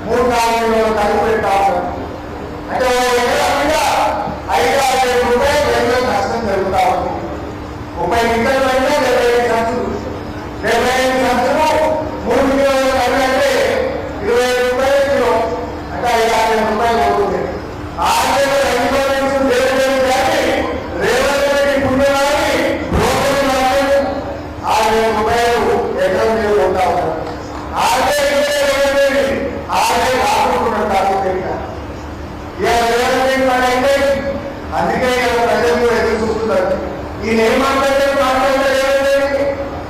మూడు నాలుగు కలిపి పెట్టా ఉంటారు. అంటే మీద 5-6 రూపాయలు రైతులకు నష్టం జరుగుతూ ఉంది. 30 క్వింటాలు అయినా 75 సంచులు 75 సంచులు 3 కిలోల కన్నా అంటే 25 రూపాయలు కిలో అంటే 5-6 రూపాయలు పోతుంది. 6 వేల ఇన్సూరెన్స్ లేదు కానీ రేవంత్ రెడ్డి పుణ్యమాని బ్రోకర్లు 6,000 రూపాయలు ఎకరం మీద ఉంటా ఉన్నారు. 6,000 ఆడుకుంటున్నారు కాకపోతే అందుకే ప్రజలు ఎదురు చూస్తున్నారు. ఈయన ఏం మాట్లాడారు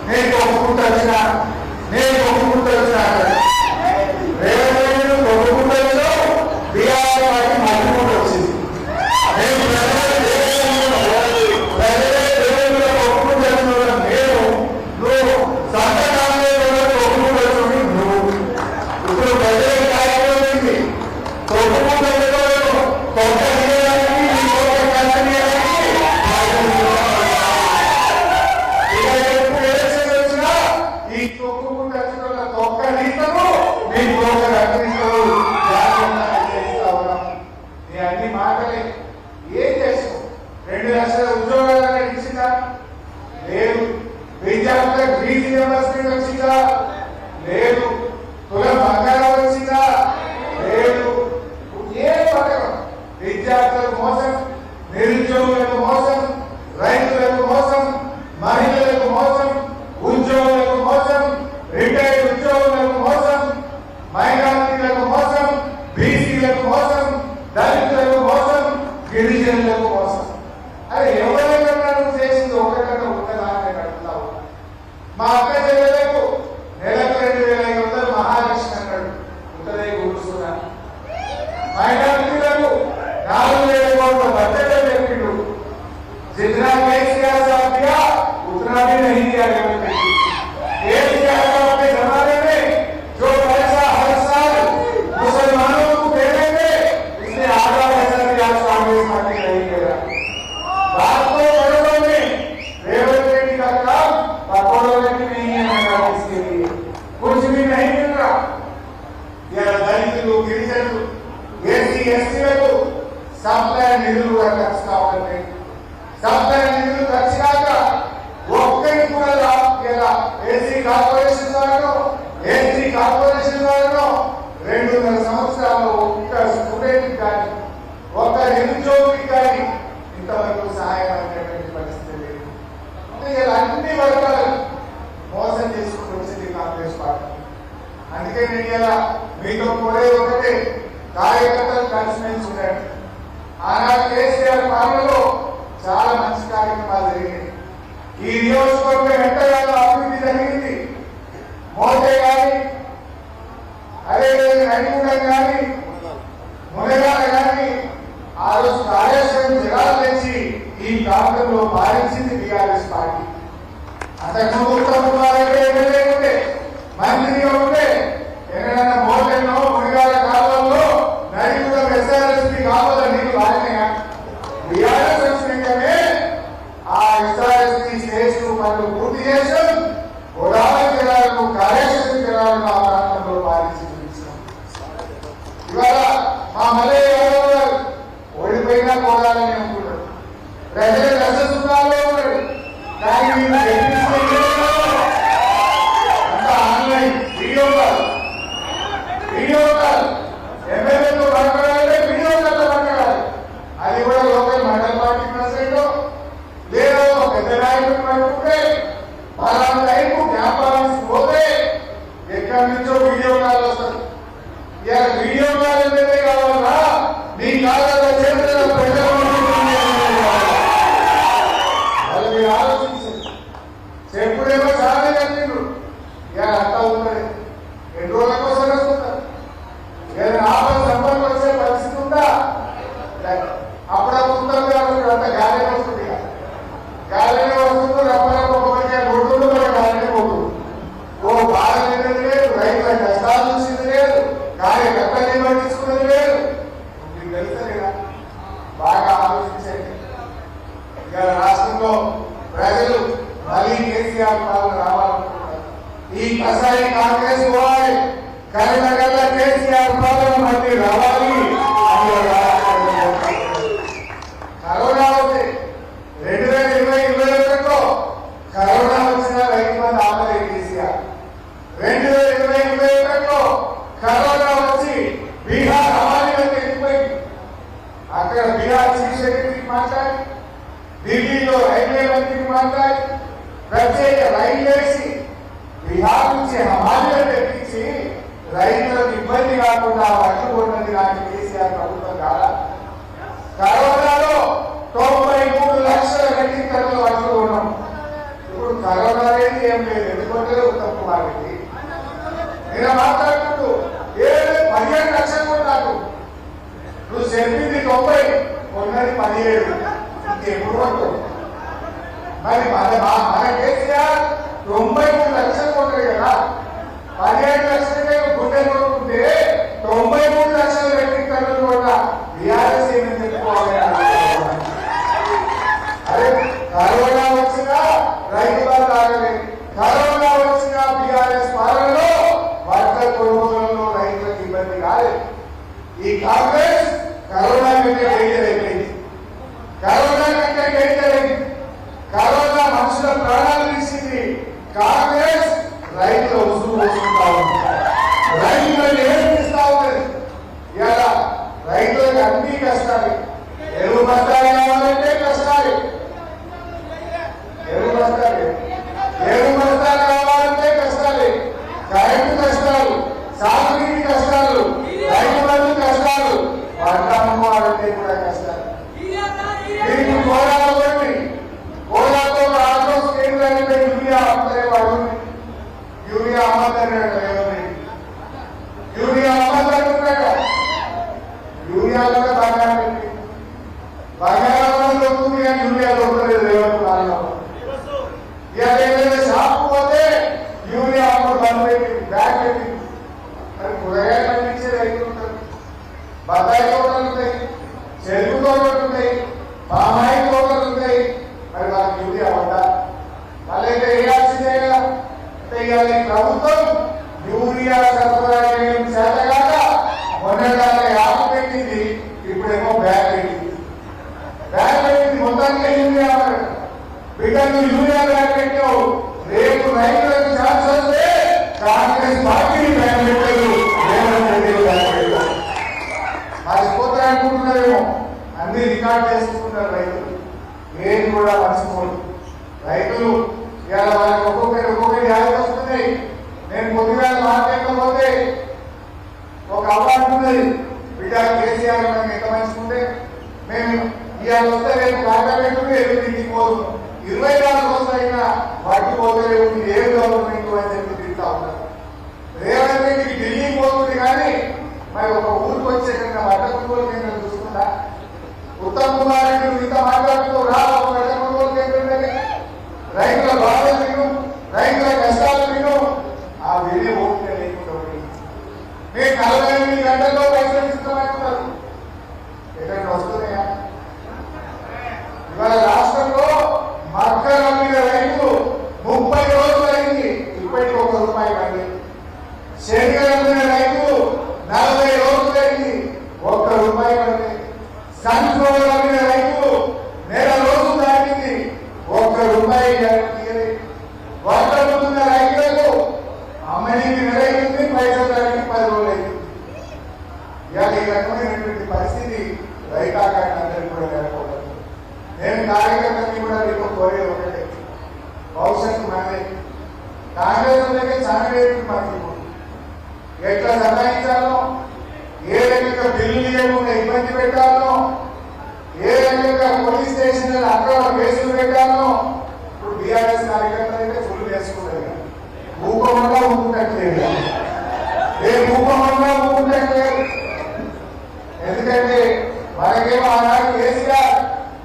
నేను ఒప్పుకుంటూ వచ్చిన రేవంత్ ఒప్పుకుంటూ వచ్చావు. బీఆర్ఎస్ పార్టీ మధ్యకుంటూ వచ్చింది. ఒప్పుకుంటూ వచ్చిన నేను నువ్వు సంతకాలంలో ఒప్పుకుంటూ వచ్చి నువ్వు ఇప్పుడు ప్రజలకు కార్యక్రమం ఒప్పుకుంటూ అన్ని మాటలే. ఏం చేస్తాం? 2 లక్షల ఉద్యోగాలు ఇచ్చిందా? లేదు. విద్యార్థులకు ఫీజు రియంబర్స్మెంట్ వచ్చిందా? లేదు. తులం బంగారం వచ్చిందా? లేదు. ఏ పథకం? విద్యార్థులకు మోసం, నిరుద్యోగులకు మోసం, రైతులకు మోసం, మహిళలకు మోసం, ఉద్యోగులకు మోసం, రిటైర్డ్ ఉద్యోగులకు మోసం, మైనారిటీలకు మోసం, బీసీలకు మోసం, దళితులకు మోసం, గిరిజనులకు మోసం. అరే ఎవరైనా నువ్వు చేసింది ఒకరికన్నా ఉంటుందా అని అడుగుతా ఉన్నా. మా అక్క చెల్లెలకు నెలకు 2,500 మహాలక్ష్మి అన్నాడు. ఉంటుందే కూర్చున్నాను. మైనారిటీలకు 4,000 కోట్ల బడ్జెట్ పెట్టిండు. जितना केसीआर साहब किया उतना भी नहीं किया केसीआर साहब के जमाने में जो पैसा हर साल मुसलमानों को देते थे उसने आधा पैसा भी आज कांग्रेस पार्टी नहीं दे रहा. बात तो करोड़ों में रेवंत रेड्डी का काम करोड़ों में भी नहीं है. इसके लिए कुछ भी नहीं मिल रहा. यह दलितुలు గిరిజనులు एससी एसटीలకు సప్లై నిధులు ఖర్చు కావాలంటే సప్లై నిధులు ఖర్చు కాక ఒక్కరికి కూడా ఏసీ కార్పొరేషన్ వారిలో 2.5 సంవత్సరాలు ఒక్క స్టూడెంట్ కానీ ఒక్క నిరుద్యోగికి కానీ ఇంతవరకు సహాయం అనేటువంటి పరిస్థితి లేదు. ఇలా అన్ని వర్గాలను మోసం చేసుకుంటూ వచ్చింది కాంగ్రెస్ పార్టీ. అందుకే నేను ఇలా మీతో కూడా ఒకటే కార్యకర్తలు కలిసిమెలిసి ఉండండి. ఆనాడు కేసీఆర్ పాలనలో చాలా మంచి కార్యక్రమాలు జరిగినాయి. ఈ నియోజకవర్గం ఎంతగానో అభివృద్ధి జరిగింది. మోతే కానీ అదేవిధంగా నడిగూడెం కానీ మునగాల కానీ ఆ రోజు కాళేశ్వరం జలాలు తెచ్చి ఈ ప్రాంతంలో పాలించింది టీఆర్ఎస్ పార్టీ. అంతకుముందు ఉత్తమ్ కుమార్ రెడ్డి ఎమ్మెల్యే ఉండే మంత్రిగా ఉండే ఎక్కడైనా మోటెన్నో మునగాల కాలంలో నడిగూడెం ఎస్ఆర్ఎస్పీ కావాలని నీళ్ళు వాడినాయా? టీఆర్ఎస్ వచ్చినాకనే ఆ ఎస్ఆర్ఎస్పీ స్టేజ్ పనులు పూర్తి చేసాం. గోదావరి జలాలను కాళేశ్వరం జలాలను ఆ ప్రాంతంలో పాలించి చూపించాం. ఇవాళ మా మల్లయ్య గారు ఓడిపోయినా కోడాలని అనుకుంటారు. ప్రజల రససుఖాల్లో ఉన్నాడు. కానీ ఆన్లైన్ వీడియో కాల్ ఎమ్మెల్యేతో మాట్లాడాలి, వీడియో కాల్లో మాట్లాడాలి. అది కూడా లోకల్ మండల పార్టీ ప్రెసిడెంట్ లేదా పెద్ద నాయకుడు పట్టుకుంటే పలానా టైపు వ్యాపారానికి పోతే ఎక్కడి నుంచో వీడియో కాల్ వస్తుంది. ఇక వీడియో కాల్ ఎంతనే కావాలా? మీ కాలంలో చేసిన ప్రజలు మీరు ఆలోచించండి. చెప్పుడేమో చాలా కట్టిండ్రు. ఇక అంతా ఉన్నది. 2 రోజుల కోసం వస్తుంటారు. ఏదైనా ఆపద సంపర్కం వచ్చే పరిస్థితి ఉందా? అప్పుడప్పుడు ఉంటుంది. అంత గాలి వస్తుంది. గాలినే వస్తుంది. రప్పలకు ఒక్కొక్కరికి రోడ్డు మన గాలినే పోతుంది. ఓ బాధ లేదు, రైతుల కష్టాలు చూసింది లేదు, కార్యకర్తలు పట్టించుకున్నది లేదు. మీకు తెలుసలేదా? బాగా ఆలోచించండి. ఇక రాష్ట్రంలో ప్రజలు మళ్ళీ కేసీఆర్ పాలన రావాలనుకుంటున్నారు. ఈ కసాయి కాంగ్రెస్ పోవాలి. కావాలి కరోనా వచ్చి 2020-21లో కరోనా వచ్చిన రైతు బంధు ఆపలేదు కేసీఆర్. 2020-21లో కరోనా వచ్చి బీహార్ హవాలీలో ఎక్కిపోయింది. అక్కడ బీహార్ చీఫ్ సెక్రటరీకి మాట్లాడి, ఢిల్లీలో రైల్వే మంత్రికి మాట్లాడి ప్రత్యేక రైలు వేసి బీహార్ నుంచి హవాలీలో తెప్పించి రైతులకు ఇబ్బంది కాకుండా వడ్లు కొన్నది కానీ కేసీఆర్ ప్రభుత్వం కాదా? కరోనాలో 93 లక్షల మెట్రిక్ టన్నుల వడ్లు కొన్నాం. ఇప్పుడు కరోనా అనేది ఏం లేదు, ఎందుకంటే ఉత్తమ్ కుమార్ రెడ్డి నేను మాట్లాడుకుంటూ 15 లక్షలు కొన్నాడు. నువ్వు చెప్పింది 90, కొన్నది 17. ఇంకెప్పుడు కొట్టు? మరి మన కేసీఆర్ 93 లక్షలు కొన్నాడు కదా, 17 లక్షలకే గుండె కొనుక్కుంటే 93 లక్షల మెట్రిక్ టన్నులు కొన్న బీఆర్ఎస్ ఏమని చెప్పుకోవాలి? అదే కరోనా వచ్చినా రైతు బంధు ఆగలేదు, కరోనా వచ్చిన బీఆర్ఎస్ పాలనలో వడ్ల కొనుగోలులో రైతులకు ఇబ్బంది కాలేదు. ఈ కాంగ్రెస్ కరోనా కంటే డేంజర్ అయిపోయింది, కరోనా కంటే డేంజర్ అయింది. కరోనా మనుషుల ప్రాణాలు తీసింది. కాంగ్రెస్ రైతుల ఉసురు పోసుకుంటా ఉంది, రైతులను ఏర్పిస్తా ఉన్నది. ఇలా రైతులకు అన్ని కష్టాలు. ఎరువు బస్తాలు కావాలంటే కష్టాలు, ఎరువు బస్తాలు కావాలంటే కష్టాలు, కరెంటు కష్టాలు, సాగునీటి కష్టాలు, రైతు బంధు కష్టాలు, పంట అమ్మాలంటే కూడా కష్టాలు. దీనికి కోరాలు కొట్టి కోరాతో ఆటోస్ కేంద్రానికి యూరియా అమ్మలే వాడు, యూరియా అమ్మద్దన్నాడు. యూరియా అమ్మద్దన్నాడు. యూరియా కూడా బంగారం పెట్టి బంగారం దొరుకుతుంది కానీ యూరియా దొరకలేదు రేవంత్ కాలంలో. ఇక షాపు పోతే యూరియా అమ్మ బంద్ పెట్టింది, బ్యాగ్ పెట్టింది. మరి కూరగాయలు పండించే రైతులు ఉంటారు, బత్తాయి తోటలు ఉంటాయి, చెరుకు తోటలు ఉంటాయి, పామాయి తోటలు ఉంటాయి. మరి వాళ్ళకి యూరియా పడ్డా వాళ్ళైతే వేయాల్సిందే కదా. అంటే ఇవాళ ప్రభుత్వం యూరియా సరఫరా చేయడం చేతగాక మొన్నటిదాకా యాప్ పెట్టింది, ఇప్పుడేమో బ్యాగ్ పెట్టింది. బ్యాగ్ పెట్టింది మొత్తానికి యూరియా బిడ్డలు యూరియా బ్యాగ్ పెట్టావు. రేపు రైతులకు ఛాన్స్ వస్తే కాంగ్రెస్ పార్టీని బ్యాగ్ పెట్టారు, మర్చిపోతారు అనుకుంటున్నారేమో. అన్ని రికార్డ్ చేసుకుంటున్నారు రైతులు, ఏది కూడా మర్చిపోదు. రైతులు ఇవాళ వాళ్ళకి ఒక్కొక్కటి యాద్ వస్తున్నాయి. నేను పొద్దుగా మార్కెట్లో పోతే ఒక అవార్డు ఉన్నది, బిడ్డ కేసీఆర్ మనం ఎంత మంచుకుంటే మేము ఇవాళ వస్తే రేపు కాటా పెట్టుకుని ఇంటికి పోదు. 24 రోజులు అయినా వాటి పోతే ఏ గవర్నమెంట్ అని చెప్పి తింటా ఉన్నారు. రేవంత్ రెడ్డికి ఢిల్లీ పోతుంది కానీ మరి ఒక ఊరికి వచ్చే కన్నా వడ్ల కొనుగోలు కేంద్రం చూసుకుంటా. ఉత్తమ్ కుమార్ రెడ్డి ఇంత మాట్లాడుతూ రా ఒక వడ్ల కొనుగోలు కేంద్రం దగ్గర రైతుల బాధలు విను, రైతుల కష్టాలు విను. ఆ వెళ్ళి ఓపిక లేకుండా మేము 48 గంటల్లో పైసలు ఇస్తామంటున్నారు. ఎక్కడికి వస్తున్నాయా? ఇవాళ రాష్ట్రంలో మక్కలు అమ్మిన రైతులు 30 రోజులు అయింది, ఇప్పటికి ₹1 కండి. శనగలు అమ్మిన రైతులు 40 రోజులు అయింది, ₹1 కండి. సన్ఫ్లవర్ అమ్మిన రైతులు నెల రోజులు దాటింది, ₹1 వడ్ల ముందున్న రైతులకు అమ్మడానికి నెల అయింది, పైసలు దానికి 10 రోజులు అయింది. ఇవాళ ఈ రకమైనటువంటి పరిస్థితి రైతాంగానికి అందరికీ కూడా లేకపోతుంది. నేను కార్యకర్తని కూడా మీకు కోరేది ఒకటే, భవిష్యత్తు మనదే. కాంగ్రెస్ వాళ్ళకే చాలా వేదిక మనకి ఎట్లా సతాయించాలో, ఏ రకంగా బిల్లు లేకుండా ఇబ్బంది పెట్టాలో, ఏ రకంగా పోలీస్ స్టేషన్ అక్కడ కేసులు పెట్టాలో. ఇప్పుడు బీఆర్ఎస్ కార్యకర్తలు అయితే ఫుల్ వేసుకుంటారు, ఊపమంగా ఊపుకుంటట్లేదు, ఏ ఊపమంగా ఊపుకుంటట్లేదు. ఎందుకంటే మనకేమో ఆనాడు కేసీఆర్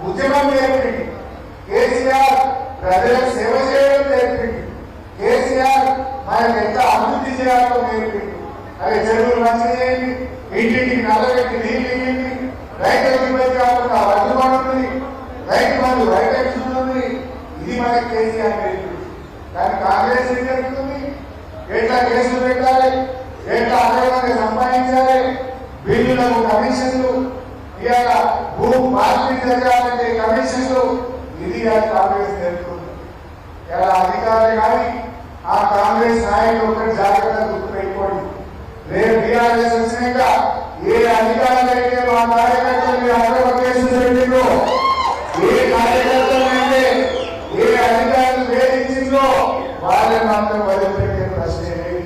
ఉద్యమం నేర్పింది, కేసీఆర్ ప్రజలకు సేవ చేయడం నేర్పింది, కేసీఆర్ మనకి ఎంత అభివృద్ధి చేయాలో నేర్పింది. అదే చెరువులు మంచి చేయండి, ఇంటింటికి నల్లగట్టి నీళ్ళు ఇవ్వండి, రైతులకు ఇబ్బంది కాకుండా వడ్లు పండుతుంది, రైతు బంధు రైతు ఉంది. ఇది మనకి కేసీఆర్ నేర్పింది. కానీ కాంగ్రెస్ ఏం జరుగుతుంది? ఎట్లా కేసులు పెట్టాలి, ఎట్లా అక్రమంగా సంపాదించాలి, బిల్లుల మార్పిడి జరగాలంటే కమిషన్లు ఇది కాంగ్రెస్ నేర్చుకుంది. ఇలా అధికారులు కానీ ఆ కాంగ్రెస్ నాయకులు ఒకటి జాగ్రత్త గుర్తుపెట్టుకోండి. రేపు బీఆర్ఎస్ వచ్చినాక ఏ అధికారులైతే మా కార్యకర్తలు అక్రమ కేసులు పెట్టిందో, ఏ కార్యకర్తలైతే ఏ అధికారులు వేధించిందో వాళ్ళని మాత్రం వదిలిపెట్టే ప్రశ్నే లేదు.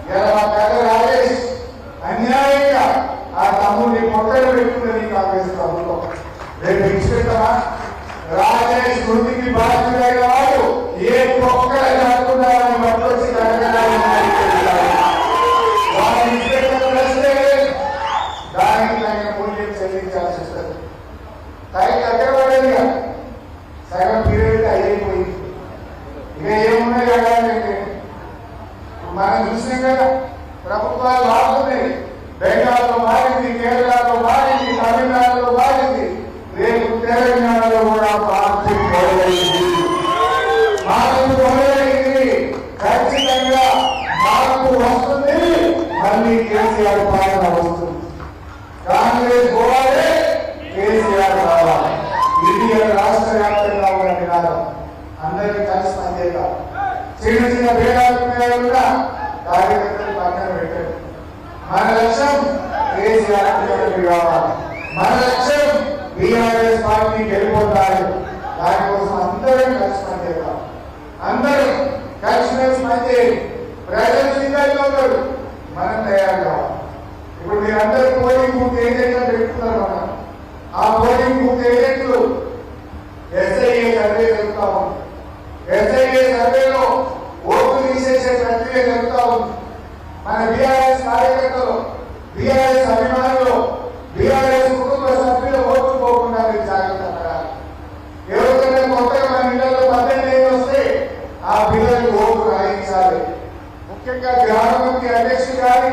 ఇలా మా పెద్ద రాజేష్ అన్యాయంగా ఆ తమ్ముడిని పొట్టలు పెట్టుకున్నది కాంగ్రెస్ ప్రభుత్వం. రేపు ఇచ్చిపెట్టమా? రాజేష్ మృతికి బాధ్యులైన వాడు ఏ పొక్కలు కాకుండాలని పట్టుకొచ్చి దానికి తగిన మూల్యం చెల్లించాల్సి వస్తుంది. తగిన దగ్గర పడేది సగం పీరియడ్ అయిపోయింది. ఇక ఏమున్నాయి కదా మనం చూసినాం కదా, ప్రభుత్వాలు మారుతున్నాయి. బెంగాల్లో మారింది, కేరళలో మారింది, తమిళనాడులో మారింది, రేపు తెలంగాణలో కూడా మార్పు మొదలైంది. ఖచ్చితంగా మార్పు వస్తుంది. మళ్ళీ కేసీఆర్ పాలన వస్తుంది. కాంగ్రెస్ పోవాలి, కేసీఆర్ రావాలి. ఇది రాష్ట్ర వ్యాప్తంగా ఉన్న నినాదం. అందరికీ కలిసి పనిచేయాలి. చిన్న చిన్న భేదాలు కూడా కార్యకర్తలు పక్కన పెట్టారు. మన లక్ష్యం కేసీఆర్ కావాలి. మన లక్ష్యం బీఆర్ఎస్ పార్టీ గెలిపోతారు. దానికోసం అందరం కలిసి పనిచేయాలి. అందరూ కలిసి పనిచేయాలి. ప్రజలు సిద్ధంగా ఉన్నారు, మనం తయారు కావాలి. ఇప్పుడు మీరందరూ పోలింగ్ బూత్ ఏజెంట్లు పెట్టుకున్నారు. మనం ఆ పోలింగ్ బూత్ ఏజెంట్లు ఎస్ఐఏ సర్వే జరుగుతా ఉంది. ఎస్ఐఏ సర్వేలో ఓట్లు తీసేసే ప్రక్రియ జరుగుతా ఉంది. మన బీఆర్ఎస్ కార్యకర్తలు, బీఆర్ఎస్ అభిమానులు, బీఆర్ఎస్ కుటుంబ సభ్యులు ఓట్లు పోకుండా మీరు జాగ్రత్త పడాలి. ఎవరికైనా కొత్తగా మన ఇళ్లలో 18 ఏళ్ళు వస్తే ఆ పిల్లలకు ఓట్లు రాయించాలి. ముఖ్యంగా గ్రామ కమిటీ అధ్యక్షులు కానీ,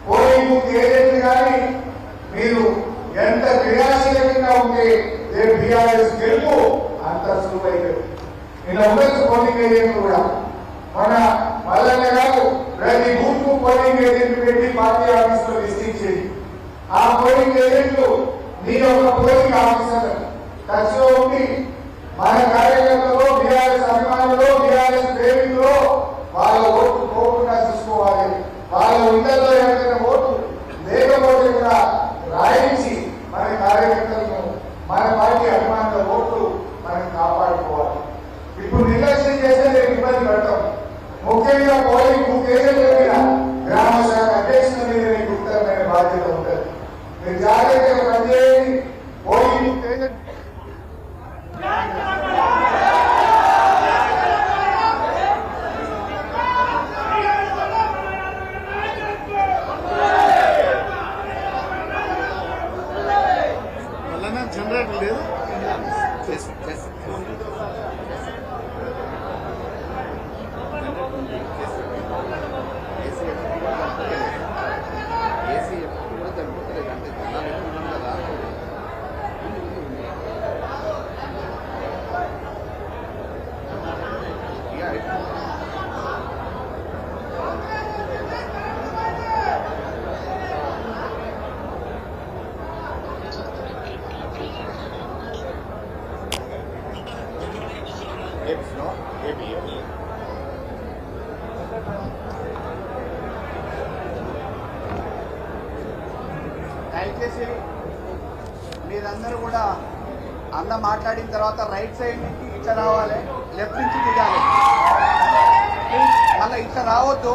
పోలింగ్ బూత్ ఏజెంట్లు కానీ మీరు ఎంత క్రియాశీలకంగా ఉంటే రేపు బీఆర్ఎస్ గెలుపు అంత సులువైపోయింది. ఇలా ఉండొచ్చు పోలింగ్ ఏజెంట్లు కూడా. మన మల్లన్న గారు ప్రతి బూత్ కు పోలింగ్ ఏజెంట్ పెట్టి పార్టీ ఆఫీస్ లో విస్తరించేది. ఆ పోలింగ్ ఏజెంట్లు మీ యొక్క పోలింగ్ ఆఫీసర్ ఖర్చులో ఉండి మన కార్యకర్తలు, బీఆర్ఎస్ అభిమానులు, బీఆర్ఎస్ ప్రేమికులు వాళ్ళ ఓట్లు పోకుండా చూసుకోవాలి. వాళ్ళ ఇళ్లలో ఎవరైనా ఓటు లేకపోతే కూడా రాయించి మన కార్యకర్తలను, మన పార్టీ అభిమానుల ఓట్లు మనం కాపాడుకోవాలి. ఇప్పుడు నిర్లక్ష్యం చేస్తే నేను ఇబ్బంది పడతాం. ముఖ్యంగా పోలింగ్ బూత్ ఏజెంట్ల మీద, గ్రామ శాఖ అధ్యక్షుల మీద మీకు గుర్తమైన బాధ్యత ఉంటుంది. మీరు జాగ్రత్తగా పనిచేయండి. పోలింగ్ బూత్ ఏజెంట్ జనరేటర్ లేదు. దయచేసి మీరందరూ కూడా అన్న మాట్లాడిన తర్వాత రైట్ సైడ్ నుంచి ఇట్లా రావాలి, లెఫ్ట్ నుంచి దిగాలి. మళ్ళీ ఇట్లా రావద్దు,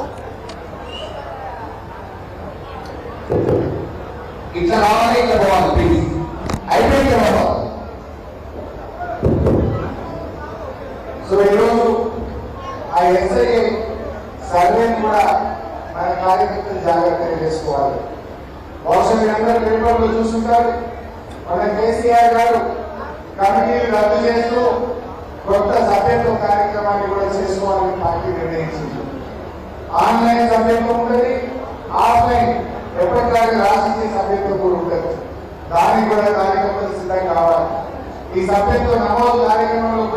ఇట్లా రావాలి, ఇట్లా పోవాలి. ప్లీజ్ అయిపోయింది. సో ఈరోజు ఆ ఎస్ఐఏ సర్వేని కూడా మన కార్యకర్తలు జాగ్రత్తగా చేసుకోవాలి. బహుశా మీరందరూ పేపర్లో చూస్తుంటారు, మన కేసీఆర్ గారు కమిటీలు రద్దు చేస్తూ కొత్త సభ్యత్వ కార్యక్రమాన్ని కూడా చేసుకోవాలని పార్టీ నిర్ణయించింది. ఆన్లైన్ సభ్యత్వం ఉంటుంది, ఆఫ్లైన్ ఎప్పటిలాగా రాష్ట్రీయ సభ్యత్వం కూడా ఉంటుంది. దానికి కూడా కార్యక్రమాలు సిద్ధం కావాలి. ఈ సభ్యత్వ నమోదు కార్యక్రమంలో